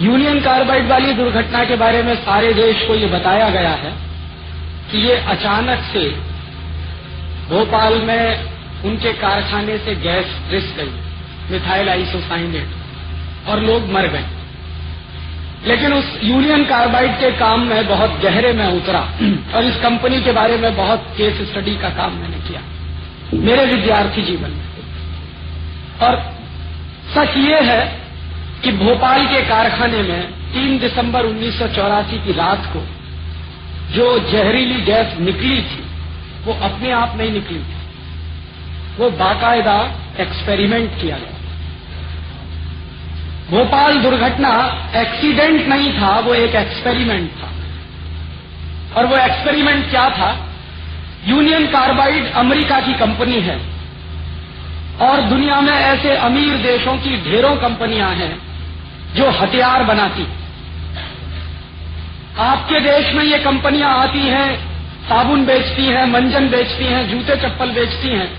Union carbide वाली दुर्घटना के बारे में सारे देश को ये बताया गया है कि ये अचानक से भोपाल में उनके कारखाने से गैस रिस गई, मिथाइल आइसोसाइनेट, और लोग मर गए। लेकिन उस यूनियन कार्बाइड के काम में बहुत गहरे में उतरा और इस कंपनी के बारे में बहुत केस स्टडी का काम मैंने किया मेरे विद्यार्थी जीवन में। और सच ये है कि भोपाल के कारखाने में 3 दिसंबर 1984 की रात को जो जहरीली गैस निकली थी वो अपने आप नहीं निकली थी, वो बाकायदा एक्सपेरिमेंट किया गया। भोपाल दुर्घटना एक्सीडेंट नहीं था, वो एक एक्सपेरिमेंट था। और वो एक्सपेरिमेंट क्या था? यूनियन कार्बाइड अमेरिका की कंपनी है और दुनिया में ऐसे अमीर देशों की ढेरों कंपनियां हैं जो हथियार बनाती। आपके देश में ये कंपनियां आती हैं, साबुन बेचती हैं, मंजन बेचती हैं, जूते चप्पल बेचती हैं,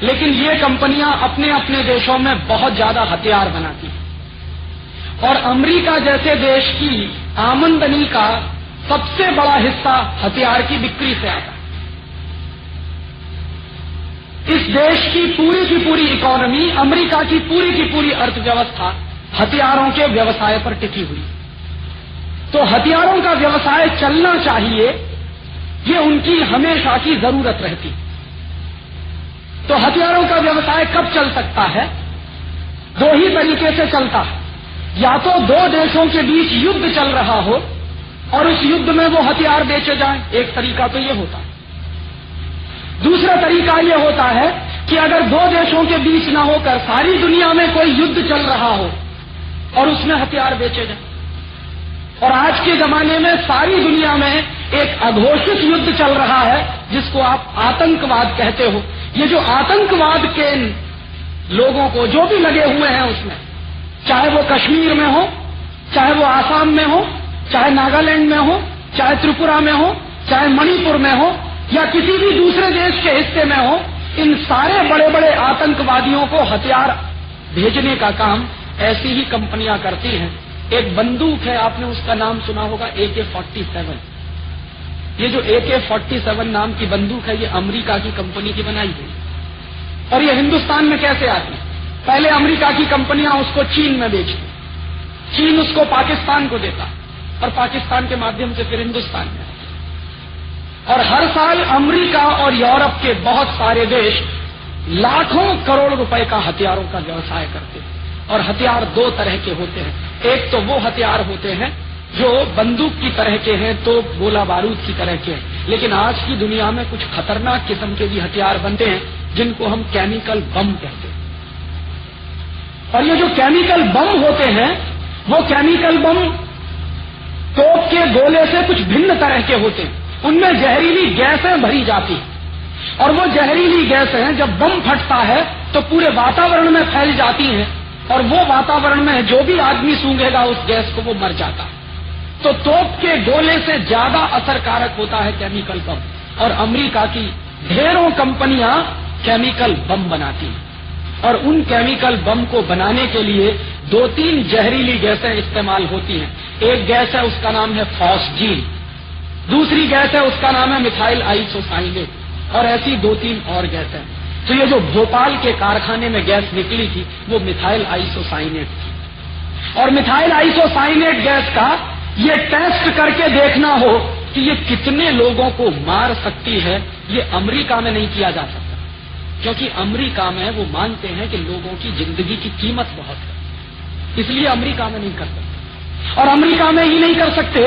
लेकिन ये कंपनियां अपने अपने देशों में बहुत ज्यादा हथियार बनाती हैं। और अमेरिका जैसे देश की आमदनी का सबसे बड़ा हिस्सा हथियार की बिक्री से आता है। इस देश की पूरी इकोनॉमी, अमेरिका की पूरी अर्थव्यवस्था हथियारों के व्यवसाय पर टिकी हुई। तो हथियारों का व्यवसाय चलना चाहिए, ये उनकी हमेशा की जरूरत रहती। तो हथियारों का व्यवसाय कब चल सकता है? 2 ही तरीके से चलता है। या तो 2 देशों के बीच युद्ध चल रहा हो और उस युद्ध में वो हथियार बेचे जाएं, एक तरीका तो ये होता है। दूसरा तरीका ये होता है कि अगर 2 देशों के बीच ना होकर सारी दुनिया में कोई युद्ध चल रहा हो और उसमें हथियार बेचे जाएं। और आज के जमाने में सारी दुनिया में एक अघोषित युद्ध चल रहा है जिसको आप आतंकवाद कहते हो। ये जो आतंकवाद के लोगों को जो भी लगे हुए हैं उसमें, चाहे वो कश्मीर में हो, चाहे वो आसाम में हो, चाहे नागालैंड में हो, चाहे त्रिपुरा में हो, चाहे मणिपुर में हो, या किसी भी दूसरे देश के हिस्से में हो, इन सारे बड़े बड़े आतंकवादियों को हथियार भेजने का काम ऐसी ही कंपनियां करती हैं। एक बंदूक है, आपने उसका नाम सुना होगा, AK-47। ये जो AK-47 नाम की बंदूक है, ये अमेरिका की कंपनी की बनाई हुई। और ये हिंदुस्तान में कैसे आती है? पहले अमेरिका की कंपनियां उसको चीन में बेचती, चीन उसको पाकिस्तान को देता और पाकिस्तान के माध्यम से फिर हिंदुस्तान में। और हर साल अमेरिका और यूरोप के बहुत सारे देश लाखों करोड़ रुपए का हथियारों का व्यवसाय करते हैं। और हथियार 2 तरह के होते हैं। एक तो वो हथियार होते हैं जो बंदूक की तरह के हैं, तो गोला बारूद की तरह के हैं। लेकिन आज की दुनिया में कुछ खतरनाक किस्म के भी हथियार बनते हैं जिनको हम केमिकल बम कहते हैं। और ये जो केमिकल बम होते हैं, वो केमिकल बम तोप के गोले से कुछ भिन्न तरह के होते हैं। उनमें जहरीली गैसें भरी जाती हैं और वो जहरीली गैसें जब बम फटता है तो पूरे वातावरण में फैल जाती हैं और वो वातावरण में जो भी आदमी सूंघेगा उस गैस को वो मर जाता है। तो तोप के गोले से ज्यादा असरकारक होता है केमिकल बम। और अमेरिका की ढेरों कंपनियां केमिकल बम बनाती हैं और उन केमिकल बम को बनाने के लिए 2-3 जहरीली गैसें इस्तेमाल होती हैं। एक गैस है, उसका नाम है फॉस्जीन, दूसरी गैस है, उसका नाम है मिथाइल आइसोसाइनेट, और ऐसी 2-3 और गैसें। तो ये जो भोपाल के कारखाने में गैस निकली थी वो मिथाइल आइसोसाइनेट थी। और मिथाइल आइसोसाइनेट गैस का ये टेस्ट करके देखना हो कि ये कितने लोगों को मार सकती है, ये अमेरिका में नहीं किया जा सकता, क्योंकि अमेरिका में वो मानते हैं कि लोगों की जिंदगी की कीमत बहुत है, इसलिए अमेरिका में नहीं कर सकते। और अमेरिका में ही नहीं कर सकते,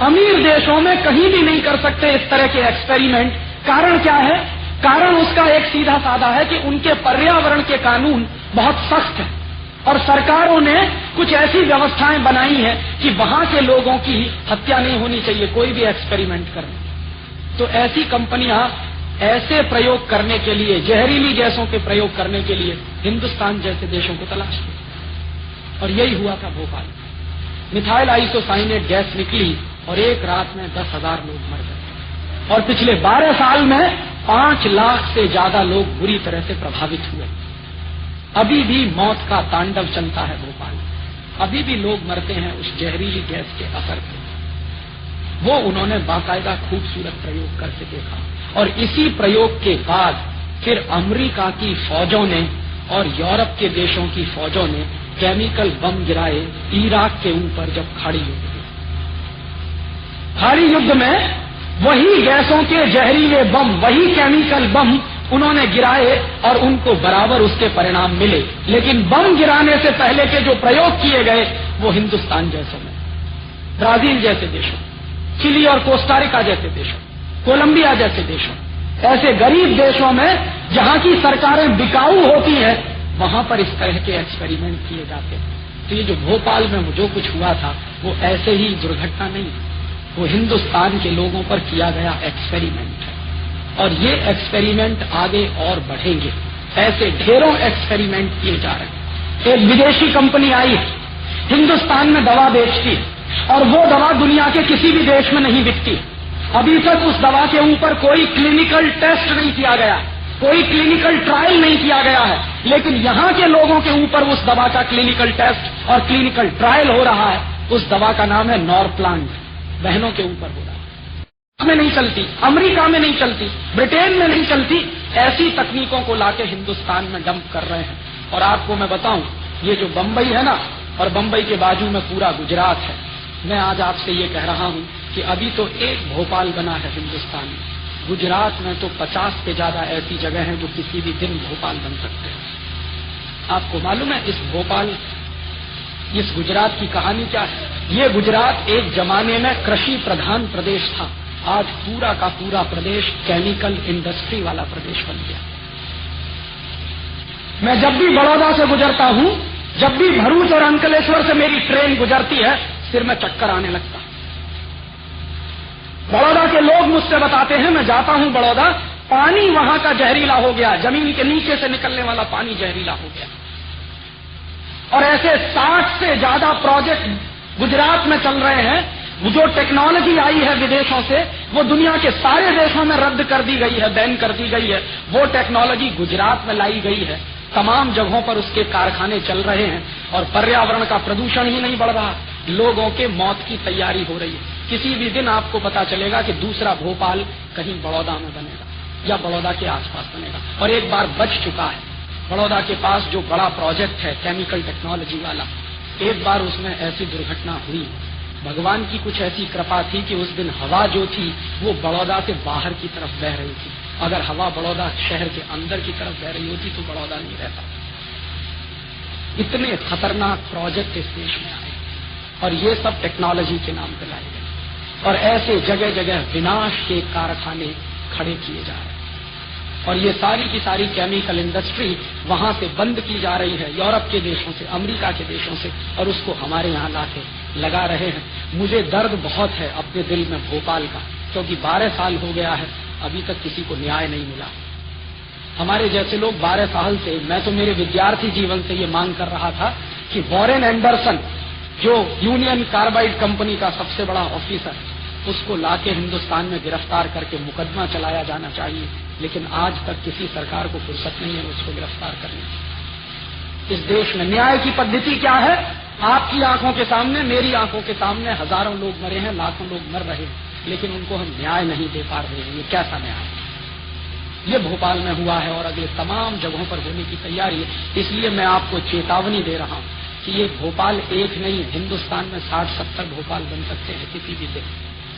अमीर देशों में कहीं भी नहीं कर सकते इस तरह के एक्सपेरिमेंट। कारण क्या है? कारण उसका एक सीधा साधा है कि उनके पर्यावरण के कानून बहुत सख्त हैं और सरकारों ने कुछ ऐसी व्यवस्थाएं बनाई हैं कि वहां के लोगों की हत्या नहीं होनी चाहिए कोई भी एक्सपेरिमेंट करें। तो ऐसी कंपनियां ऐसे प्रयोग करने के लिए, जहरीली गैसों के प्रयोग करने के लिए हिंदुस्तान जैसे देशों को तलाशती। और यही हुआ था भोपाल। मिथाइल आइसोसाइनेट गैस निकली और एक रात में 10,000 लोग मर गए और पिछले 12 साल में 5 लाख से ज्यादा लोग बुरी तरह से प्रभावित हुए। अभी भी मौत का तांडव चलता है भोपाल। अभी भी लोग मरते हैं उस जहरीली गैस के असर से। वो उन्होंने बाकायदा खूबसूरत प्रयोग करके देखा, और इसी प्रयोग के बाद फिर अमेरिका की फौजों ने और यूरोप के देशों की फौजों ने केमिकल बम गिराए इराक के ऊपर। जब खाड़ी युद्ध हुआ, खाड़ी युद्ध में वही गैसों के जहरीले बम, वही केमिकल बम उन्होंने गिराए और उनको बराबर उसके परिणाम मिले। लेकिन बम गिराने से पहले के जो प्रयोग किए गए वो हिंदुस्तान जैसों में, ब्राजील जैसे देशों, चिली और कोस्टारिका जैसे देशों, कोलंबिया जैसे देशों, ऐसे गरीब देशों में जहां की सरकारें बिकाऊ होती हैं, वहां पर इस तरह के एक्सपेरिमेंट किए जाते हैं। तो ये जो भोपाल में जो कुछ हुआ था वो ऐसे ही दुर्घटना नहीं, वो हिंदुस्तान के लोगों पर किया गया एक्सपेरिमेंट है। और ये एक्सपेरिमेंट आगे और बढ़ेंगे। ऐसे ढेरों एक्सपेरिमेंट किए जा रहे हैं। एक विदेशी कंपनी आई हिंदुस्तान में दवा बेचती, और वो दवा दुनिया के किसी भी देश में नहीं बिकती। अभी तक उस दवा के ऊपर कोई क्लिनिकल टेस्ट नहीं किया गया, कोई क्लिनिकल ट्रायल नहीं किया गया है। लेकिन यहाँ के लोगों के ऊपर उस दवा का क्लिनिकल टेस्ट और क्लिनिकल ट्रायल हो रहा है। उस दवा का नाम है नॉरप्लांट, बहनों के ऊपर हो रहा है। में नहीं चलती, अमेरिका में नहीं चलती, ब्रिटेन में नहीं चलती, ऐसी तकनीकों को लाके हिंदुस्तान में डंप कर रहे हैं। और आपको मैं बताऊं, ये जो बंबई है ना, और बंबई के बाजू में पूरा गुजरात है, मैं आज आपसे ये कह रहा हूं कि अभी तो एक भोपाल बना है हिंदुस्तान में। गुजरात में तो 50 से ज्यादा ऐसी जगह हैं जो किसी भी दिन भोपाल बन सकते हैं। आपको मालूम है इस भोपाल, इस गुजरात की कहानी क्या है? ये गुजरात एक जमाने में कृषि प्रधान प्रदेश था। आज पूरा का पूरा प्रदेश केमिकल इंडस्ट्री वाला प्रदेश बन गया। मैं जब भी बड़ौदा से गुजरता हूं, जब भी भरूच और अंकलेश्वर से मेरी ट्रेन गुजरती है, सिर में चक्कर आने लगता। बड़ौदा के लोग मुझसे बताते हैं, मैं जाता हूं बड़ौदा, पानी वहां का जहरीला हो गया, जमीन के नीचे से निकलने वाला पानी जहरीला हो गया। और ऐसे 60 से ज्यादा प्रोजेक्ट गुजरात में चल रहे हैं। जो टेक्नोलॉजी आई है विदेशों से, वो दुनिया के सारे देशों में रद्द कर दी गई है, बैन कर दी गई है। वो टेक्नोलॉजी गुजरात में लाई गई है। तमाम जगहों पर उसके कारखाने चल रहे हैं, और पर्यावरण का प्रदूषण ही नहीं बढ़ रहा, लोगों के मौत की तैयारी हो रही है। किसी भी दिन आपको पता चलेगा कि दूसरा भोपाल कहीं बड़ौदा में बनेगा या बड़ौदा के आसपास बनेगा। और एक बार बच चुका है। बड़ौदा के पास जो बड़ा प्रोजेक्ट है केमिकल टेक्नोलॉजी वाला, एक बार उसमें ऐसी दुर्घटना हुई। भगवान की कुछ ऐसी कृपा थी कि उस दिन हवा जो थी वो बड़ौदा से बाहर की तरफ बह रही थी। अगर हवा बड़ौदा शहर के अंदर की तरफ बह रही होती तो बड़ौदा नहीं रहता। इतने खतरनाक प्रोजेक्ट इस देश में आए, और ये सब टेक्नोलॉजी के नाम पर लाए गए। और ऐसे जगह जगह विनाश के कारखाने खड़े किए जा रहे हैं। और ये सारी की सारी केमिकल इंडस्ट्री वहां से बंद की जा रही है, यूरोप के देशों से, अमेरिका के देशों से, और उसको हमारे यहाँ लाके लगा रहे हैं। मुझे दर्द बहुत है अपने दिल में भोपाल का, क्योंकि 12 साल हो गया है, अभी तक किसी को न्याय नहीं मिला। हमारे जैसे लोग 12 साल से, मैं तो मेरे विद्यार्थी जीवन से ये मांग कर रहा था कि वॉरेन एंडरसन, जो यूनियन कार्बाइड कंपनी का सबसे बड़ा ऑफिसर, उसको लाके हिंदुस्तान में गिरफ्तार करके मुकदमा चलाया जाना चाहिए। लेकिन आज तक किसी सरकार को फुर्सत नहीं है उसको गिरफ्तार करने की। इस देश में न्याय की पद्धति क्या है? आपकी आंखों के सामने, मेरी आंखों के सामने हजारों लोग मरे हैं, लाखों लोग मर रहे हैं, लेकिन उनको हम न्याय नहीं दे पा रहे हैं। ये कैसा न्याय है? ये भोपाल में हुआ है और अगले तमाम जगहों पर होने की तैयारी है। इसलिए मैं आपको चेतावनी दे रहा हूं कि ये भोपाल एक नहीं, हिंदुस्तान में 60-70 भोपाल बन सकते हैं किसी भी दिन।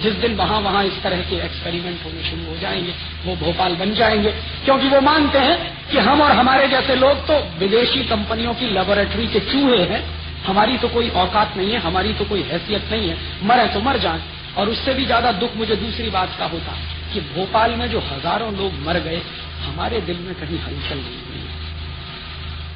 जिस दिन वहां इस तरह के एक्सपेरिमेंट होने शुरू हो जाएंगे, वो भोपाल बन जाएंगे। क्योंकि वो मानते हैं कि हम और हमारे जैसे लोग तो विदेशी कंपनियों की लेबोरेटरी के चूहे हैं, हमारी तो कोई औकात नहीं है, हमारी तो कोई हैसियत नहीं है, मरे तो मर जाएं। और उससे भी ज्यादा दुख मुझे दूसरी बात का होता कि भोपाल में जो हजारों लोग मर गए, हमारे दिल में कहीं हलचल नहीं हुई।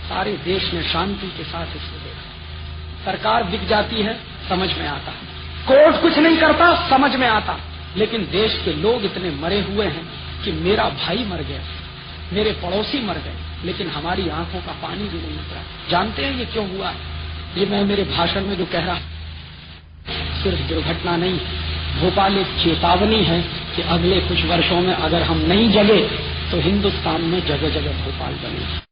सारे देश ने शांति के साथ इसको देखा। सरकार दिख जाती है, समझ में आता है, कोर्ट कुछ नहीं करता, समझ में आता, लेकिन देश के लोग इतने मरे हुए हैं कि मेरा भाई मर गया, मेरे पड़ोसी मर गए, लेकिन हमारी आंखों का पानी भी नहीं उतरा। जानते हैं ये क्यों हुआ? ये मैं मेरे भाषण में जो कह रहा, सिर्फ दुर्घटना नहीं, भोपाल एक चेतावनी है कि अगले कुछ वर्षों में अगर हम नहीं जगे तो हिंदुस्तान में जगह जगह भोपाल बनेगा।